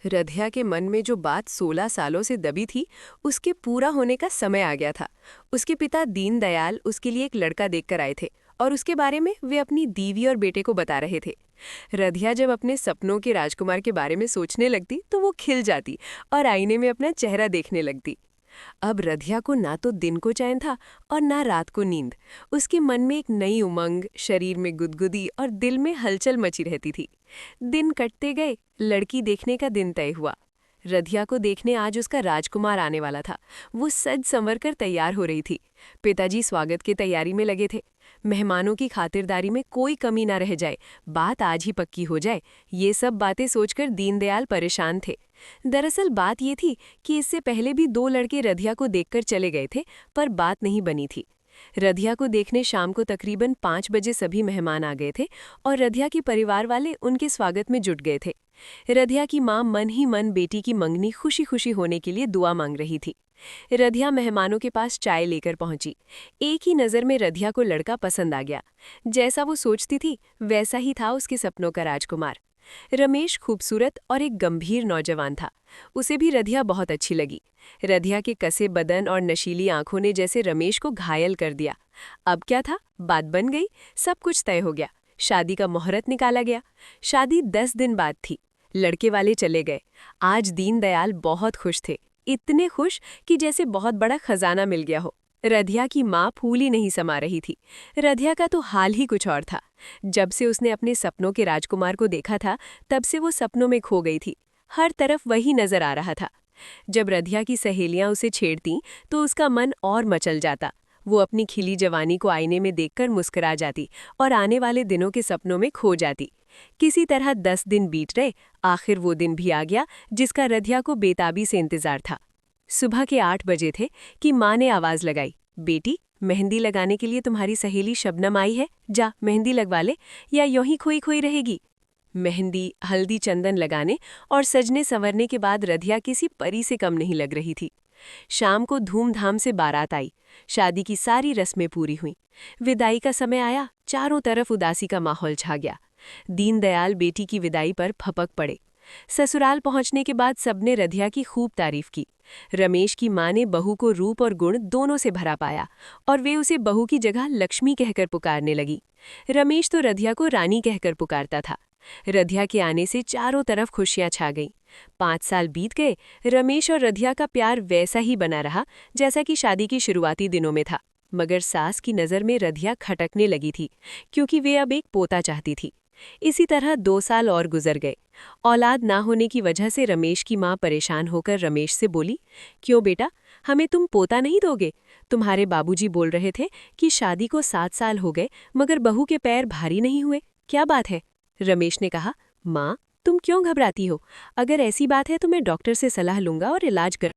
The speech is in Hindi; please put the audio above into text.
रधिया के मन में जो बात 16 सालों से दबी थी, उसके पूरा होने का समय आ गया था। उसके पिता दीनदयाल उसके लिए एक लड़का देखकर आए थे और उसके बारे में वे अपनी बीवी और बेटे को बता रहे थे। रधिया जब अपने सपनों के राजकुमार के बारे में सोचने लगती तो वो खिल जाती और आईने में अपना चेहरा देखने लगती। अब रधिया को ना तो दिन को चैन था और ना रात को नींद। उसके मन में एक नई उमंग, शरीर में गुदगुदी और दिल में हलचल मची रहती थी। दिन कटते गए, लड़की देखने का दिन तय हुआ। रधिया को देखने आज उसका राजकुमार आने वाला था। वो सज संवर कर तैयार हो रही थी। पिताजी स्वागत की तैयारी में लगे थे। मेहमानों की खातिरदारी में कोई कमी ना रह जाए, बात आज ही पक्की हो जाए, ये सब बातें सोचकर दीनदयाल परेशान थे। दरअसल बात ये थी कि इससे पहले भी दो लड़के रधिया को देखकर चले गए थे, पर बात नहीं बनी थी। रधिया को देखने शाम को तकरीबन 5 बजे सभी मेहमान आ गए थे और रधिया के परिवार वाले उनके स्वागत में जुट गए थे। रधिया की मां मन ही मन बेटी की मंगनी खुशी खुशी होने के लिए दुआ मांग रही थी। रधिया मेहमानों के पास चाय लेकर पहुंची। एक ही नज़र में रधिया को लड़का पसंद आ गया। जैसा वो सोचती थी वैसा ही था उसके सपनों का राजकुमार। रमेश खूबसूरत और एक गंभीर नौजवान था। उसे भी रधिया बहुत अच्छी लगी। रधिया के कसे बदन और नशीली आंखों ने जैसे रमेश को घायल कर दिया। अब क्या था, बात बन गई, सब कुछ तय हो गया। शादी का मुहूर्त निकाला गया। शादी 10 दिन बाद थी। लड़के वाले चले गए। आज दीनदयाल बहुत खुश थे, इतने खुश कि जैसे बहुत बड़ा खजाना मिल गया हो। रधिया की माँ फूल ही नहीं समा रही थी। रधिया का तो हाल ही कुछ और था। जब से उसने अपने सपनों के राजकुमार को देखा था, तब से वो सपनों में खो गई थी। हर तरफ वही नजर आ रहा था। जब रधिया की सहेलियां उसे छेड़तीं, तो उसका मन और मचल जाता। वो अपनी खिली जवानी को आईने में देखकर मुस्कुरा जाती और आने वाले दिनों के सपनों में खो जाती। किसी तरह 10 दिन बीत रहे, आखिर वो दिन भी आ गया जिसका रधिया को बेताबी से इंतजार था। सुबह के 8 बजे थे कि माँ ने आवाज लगाई, बेटी, मेहंदी लगाने के लिए तुम्हारी सहेली शबनम आई है, जा मेहंदी लगवा ले, या यूं ही खोई खोई रहेगी। मेहंदी, हल्दी, चंदन लगाने और सजने संवरने के बाद रधिया किसी परी से कम नहीं लग रही थी। शाम को धूमधाम से बारात आई। शादी की सारी रस्में पूरी हुईं। विदाई का समय आया, चारों तरफ उदासी का माहौल छा गया। दीनदयाल बेटी की विदाई पर फपक पड़े। ससुराल पहुंचने के बाद सबने रधिया की खूब तारीफ की। रमेश की मां ने बहू को रूप और गुण दोनों से भरा पाया और वे उसे बहू की जगह लक्ष्मी कहकर पुकारने लगी। रमेश तो रधिया को रानी कहकर पुकारता था। रधिया के आने से चारों तरफ खुशियां छा गईं। 5 साल बीत गए। रमेश और रधिया का प्यार वैसा ही बना रहा जैसा कि शादी की शुरुआती दिनों में था। मगर सास की नज़र में रधिया खटकने लगी थी, क्योंकि वे अब एक पोता चाहती थी। इसी तरह 2 साल और गुजर गए। औलाद ना होने की वजह से रमेश की मां परेशान होकर रमेश से बोली, क्यों बेटा, हमें तुम पोता नहीं दोगे? तुम्हारे बाबूजी बोल रहे थे कि शादी को 7 साल हो गए, मगर बहू के पैर भारी नहीं हुए, क्या बात है? रमेश ने कहा, माँ, तुम क्यों घबराती हो? अगर ऐसी बात है तो मैं डॉक्टर से सलाह लूंगा और इलाज कर